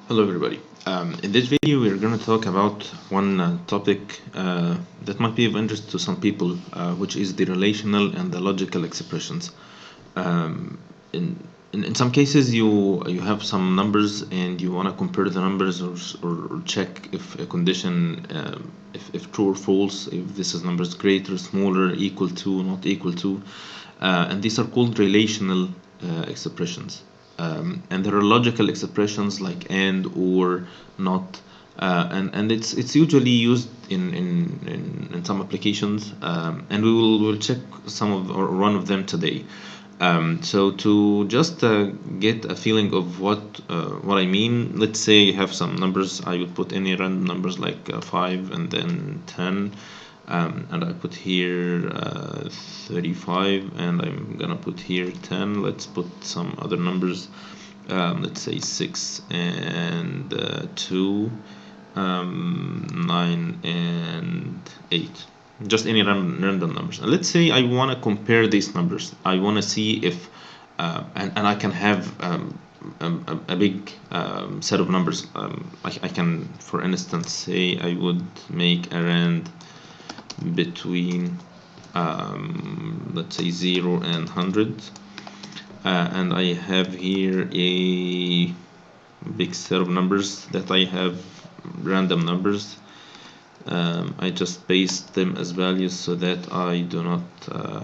Hello everybody. In this video we're going to talk about one topic that might be of interest to some people, which is the relational and the logical expressions. Um, in some cases you have some numbers and you want to compare the numbers or check if a condition, if true or false, if this is numbers greater, smaller, equal to, not equal to, and these are called relational expressions. And there are logical expressions like and, or, not, and it's usually used in some applications, and we'll check some of or one of them today. So to just get a feeling of what I mean, let's say you have some numbers. I would put any random numbers like 5 and then 10. And I put here 35, and I'm gonna put here 10. Let's put some other numbers. Let's say 6 and 2, 9 and 8. Just any random numbers. And let's say I want to compare these numbers. I want to see if, and I can have a big set of numbers. I can, for instance, say I would make a rand between let's say 0 and 100, and I have here a big set of numbers that I have random numbers. I just paste them as values so that I do not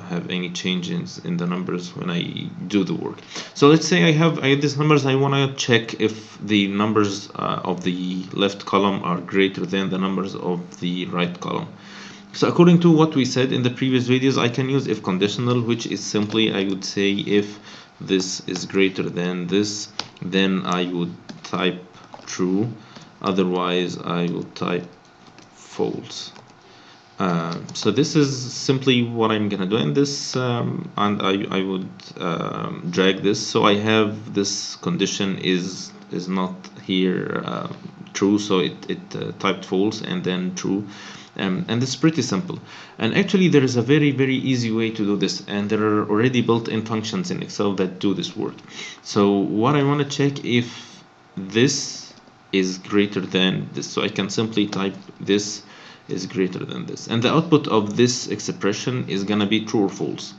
have any changes in the numbers when I do the work. So let's say I have these numbers. I want to check if the numbers of the left column are greater than the numbers of the right column. So according to what we said in the previous videos, I can use if conditional, which is simply I would say if this is greater than this, then I would type true, otherwise I will type false. So this is simply what I'm gonna do in this, and I would drag this, so I have this condition is not here true, so it typed false and then true. And it's pretty simple, and actually there is a very easy way to do this, and there are already built-in functions in Excel that do this work. So what I want to check if this is greater than this, so I can simply type this is greater than this, and the output of this expression is gonna be true or false.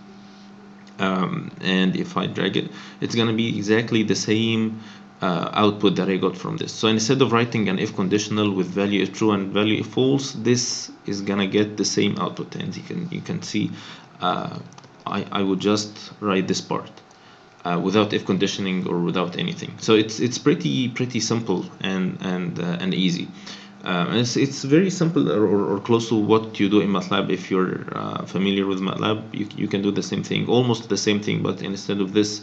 And if I drag it, it's gonna be exactly the same output that I got from this. So instead of writing an if conditional with value if true and value if false, this is gonna get the same output. And you can see I would just write this part without if conditioning or without anything. So it's pretty simple and easy. It's very simple or close to what you do in MATLAB. If you're familiar with MATLAB, you can do the same thing, almost the same thing, but instead of this,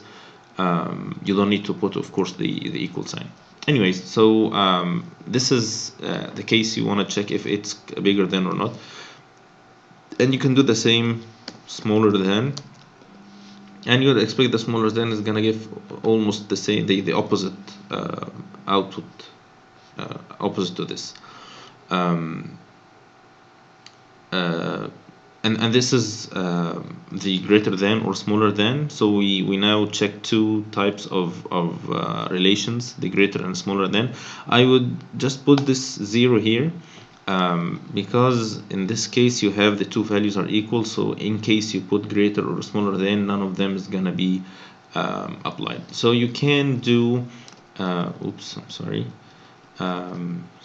you don't need to put, of course, the equal sign. Anyways, so this is the case you want to check if it's bigger than or not, and you can do the same smaller than, and you'd expect the smaller than is gonna give almost the same, the opposite output, opposite to this. And this is the greater than or smaller than. So we now check two types of relations, the greater and smaller than. I would just put this 0 here, because in this case you have the two values are equal, so in case you put greater or smaller than, none of them is gonna be applied. So you can do oops, I'm sorry.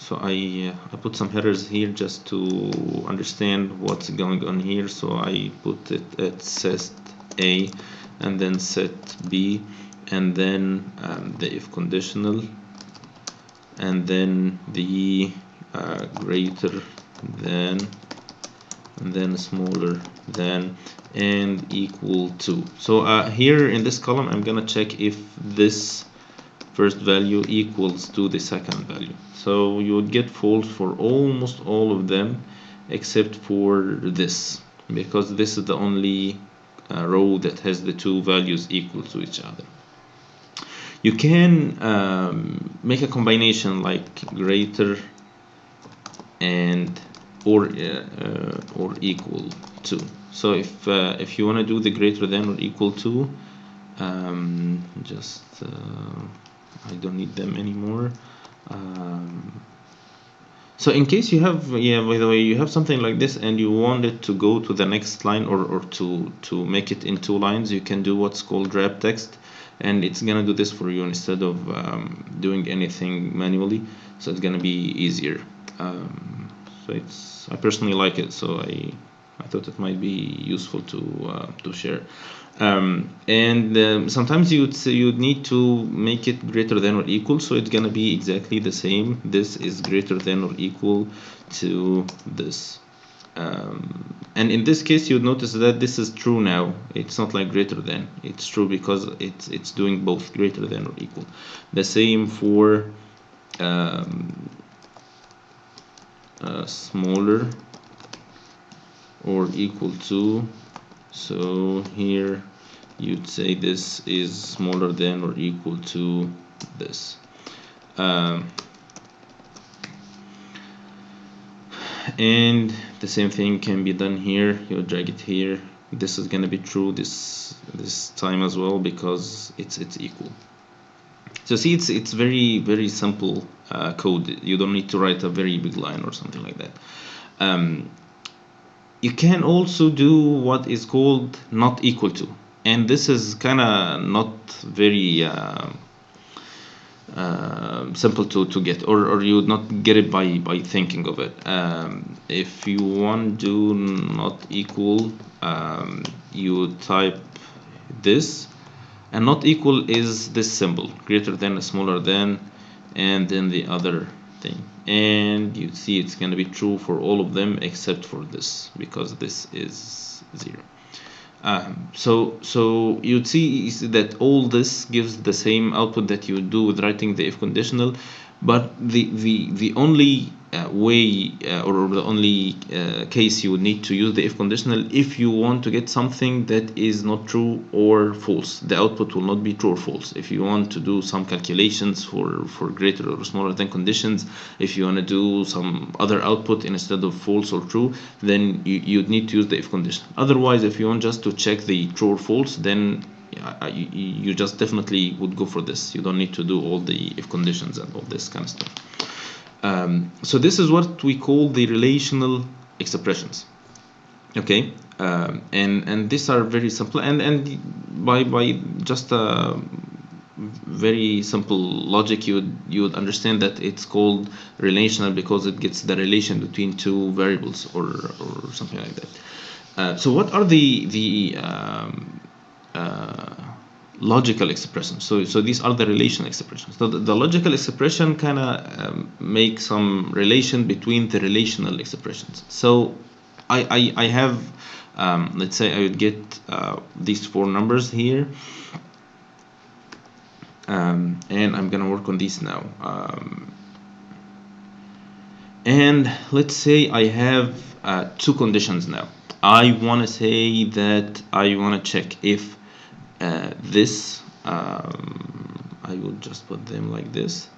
So I put some headers here just to understand what's going on here. So I put it at set A, and then set B, and then the if conditional, and then the greater than, and then smaller than, and equal to. So here in this column I'm gonna check if this first value equals to the second value. So you would get false for almost all of them except for this, because this is the only row that has the two values equal to each other. You can make a combination like greater and or equal to. So if you want to do the greater than or equal to, I don't need them anymore. Um, so in case you have, yeah, by the way, you have something like this and you want it to go to the next line, or to make it in 2 lines, you can do what's called wrap text, and it's gonna do this for you instead of doing anything manually. So it's gonna be easier. So I personally like it, so I thought it might be useful to share. And sometimes you'd need to make it greater than or equal, so it's gonna be exactly the same. This is greater than or equal to this. And in this case, you'd notice that this is true now. It's not like greater than. It's true because it's doing both greater than or equal. The same for smaller or equal to. So here you'd say this is smaller than or equal to this. And the same thing can be done here. You drag it here. This is going to be true this time as well because it's equal. So see, it's very simple code. You don't need to write a very big line or something like that. You can also do what is called not equal to, and this is kind of not very simple to get, or you would not get it by thinking of it. If you want to do not equal, you type this, and not equal is this symbol, greater than, smaller than, and then the other thing, and you see it's going to be true for all of them except for this, because this is 0. So you'd see that all this gives the same output that you would do with writing the if conditional, but the only way or the only case you would need to use the if conditional if you want to get something that is not true or false. The output will not be true or false. If you want to do some calculations for greater or smaller than conditions, if you want to do some other output instead of false or true, then you'd need to use the if condition. Otherwise, if you want just to check the true or false, then you just definitely would go for this. You don't need to do all the if conditions and all this kind of stuff. So this is what we call the relational expressions. Okay, and these are very simple, and by just a very simple logic, you would understand that it's called relational because it gets the relation between two variables or something like that. So what are the logical expressions? So these are the relational expressions. So the logical expression kind of make some relation between the relational expressions. So I have let's say I would get these 4 numbers here, and I'm gonna work on these now, and let's say I have 2 conditions now. I want to say that I want to check if this, I would just put them like this,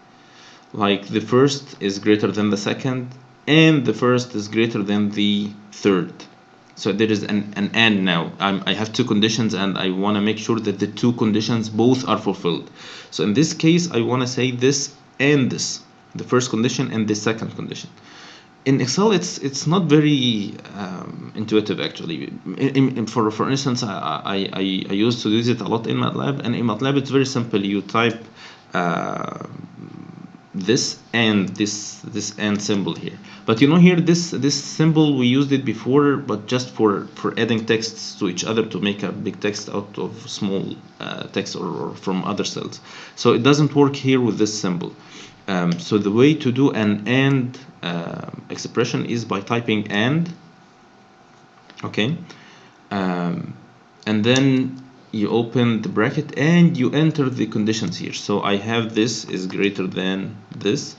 like the first is greater than the second and the first is greater than the third. So there is an and now. I have 2 conditions and I want to make sure that the 2 conditions both are fulfilled. So in this case I want to say this and this, the first condition and the second condition. In Excel, it's not very intuitive actually. For instance, I used to use it a lot in MATLAB, and in MATLAB it's very simple. You type this and this and symbol here, but you know here this symbol we used it before, but just for adding texts to each other to make a big text out of small text or from other cells. So it doesn't work here with this symbol. So the way to do an and expression is by typing and, okay, and then you open the bracket and you enter the conditions here. So I have this is greater than this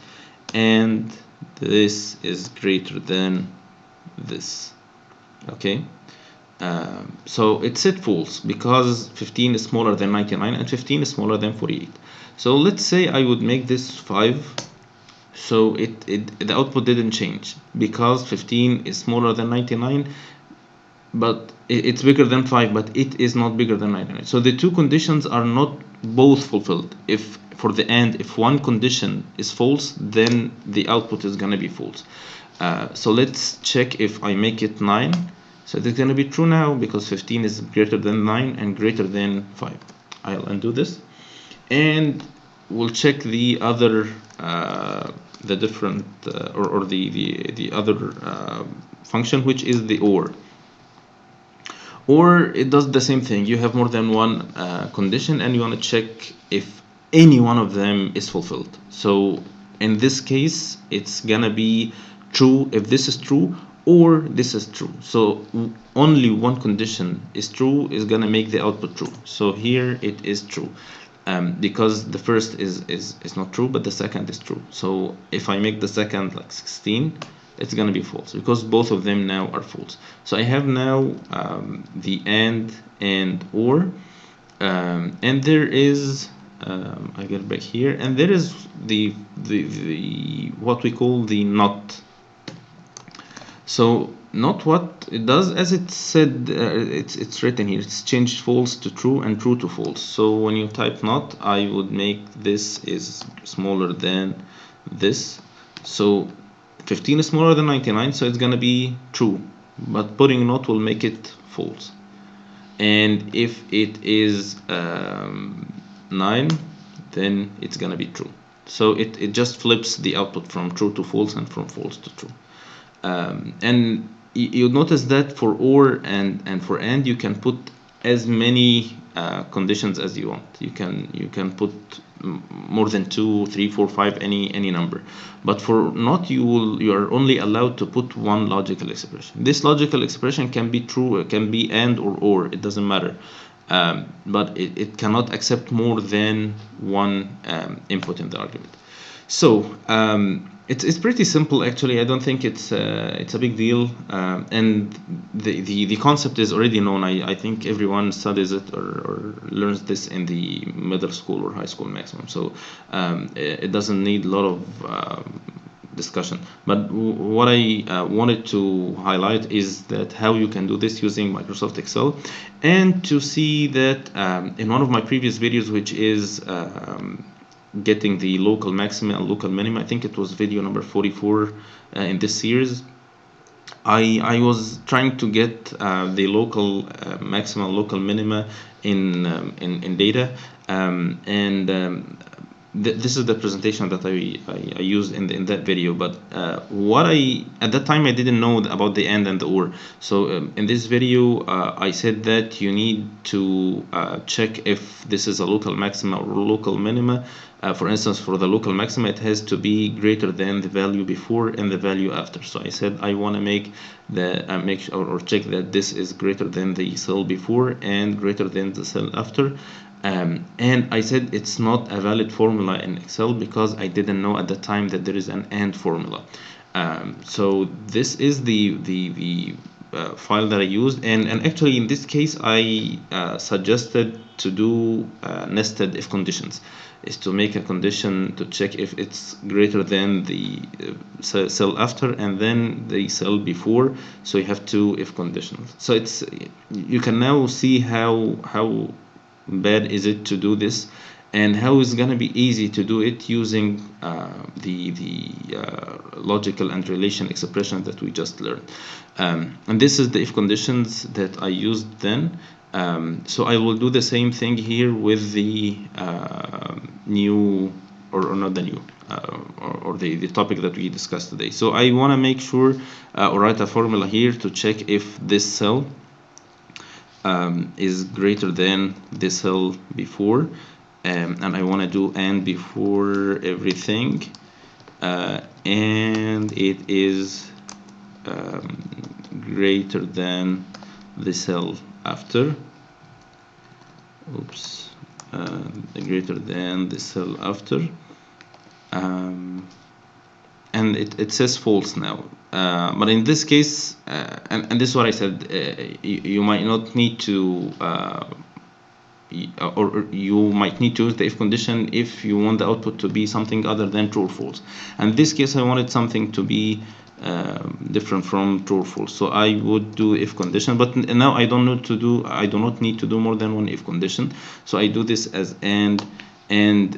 and this is greater than this, okay. So it said false because 15 is smaller than 99 and 15 is smaller than 48. So let's say I would make this 5. So the output didn't change because 15 is smaller than 99, but it's bigger than 5, but it is not bigger than 99. So the two conditions are not both fulfilled. If for the AND, if one condition is false, then the output is going to be false. So let's check if I make it 9. So it's going to be true now because 15 is greater than 9 and greater than 5. I'll undo this, and we'll check the other the different or the other function, which is the or it does the same thing. You have more than one condition and you want to check if any one of them is fulfilled. So in this case it's gonna be true if this is true or this is true. So only one condition is true is gonna make the output true. So here it is true. Because the first is not true, but the second is true. So if I make the second like 16, it's going to be false because both of them now are false. So I have now the and or, and there is I get back here, and there is the what we call the not. So not what it does, as it said, it's written here, it's changed false to true and true to false. So when you type not, I would make this is smaller than this. So 15 is smaller than 99, so it's gonna be true, but putting not will make it false. And if it is 9, then it's gonna be true. So it just flips the output from true to false and from false to true. And you'll notice that for or and for and, you can put as many conditions as you want. You can put more than 2, 3, 4, 5, any number. But for not, you are only allowed to put one logical expression. This logical expression can be true, it can be and or, it doesn't matter. But it cannot accept more than one input in the argument. So it's pretty simple actually. I don't think it's a big deal, and the concept is already known. I think everyone studies it or learns this in the middle school or high school maximum. So it doesn't need a lot of discussion. But what I wanted to highlight is that how you can do this using Microsoft Excel, and to see that in one of my previous videos, which is getting the local maxima and local minima, I think it was video number 44 in this series, I was trying to get the local maxima, local minima in data, this is the presentation that I used in that video. But what at that time I didn't know about the and the or. So in this video I said that you need to check if this is a local maxima or local minima. For instance, for the local maxima, it has to be greater than the value before and the value after. So I said I want to make the or check that this is greater than the cell before and greater than the cell after. And I said it's not a valid formula in Excel because I didn't know at the time that there is an AND formula. So this is the file that I used, and actually in this case I suggested to do nested if conditions, is to make a condition to check if it's greater than the cell after and then the cell before. So you have two if conditions. So it's, you can now see how bad is it to do this, and how it's gonna be easy to do it using the logical and relation expressions that we just learned. And this is the if conditions that I used then. So I will do the same thing here with the new, or not the new, or the topic that we discussed today. So I want to make sure or write a formula here to check if this cell is greater than this cell before, and I want to do and before everything, and it is greater than the cell after. Oops, greater than the cell after, and it says false now. But in this case, and this is what I said, you might not need to, or you might need to use the if condition if you want the output to be something other than true or false. And in this case, I wanted something to be different from true or false. So I would do if condition, but now I do not need to do more than one if condition. So I do this as and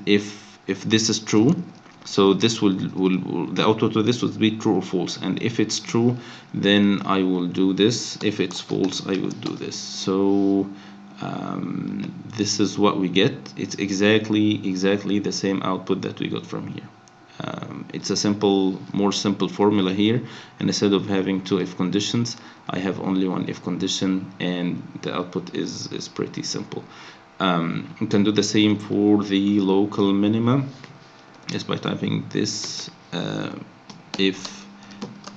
if this is true, so this will the output of this would be true or false, and if it's true, then I will do this. If it's false, I will do this. So this is what we get. It's exactly the same output that we got from here. It's a more simple formula here, and instead of having two if conditions, I have only one if condition, and the output is pretty simple. You can do the same for the local minima, just by typing this if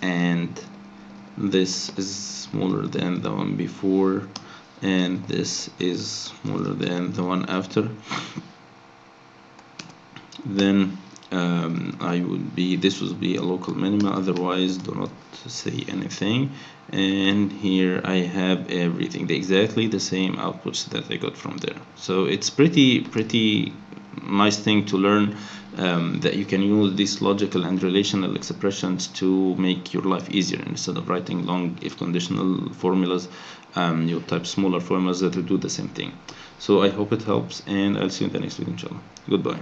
and this is smaller than the one before, and this is smaller than the one after, then this would be a local minima. Otherwise, do not say anything. And here I have everything, exactly the same outputs that I got from there. So it's pretty nice thing to learn, that you can use these logical and relational expressions to make your life easier. Instead of writing long if conditional formulas, you type smaller formulas that will do the same thing. So I hope it helps, and I'll see you in the next video, inshallah. Goodbye.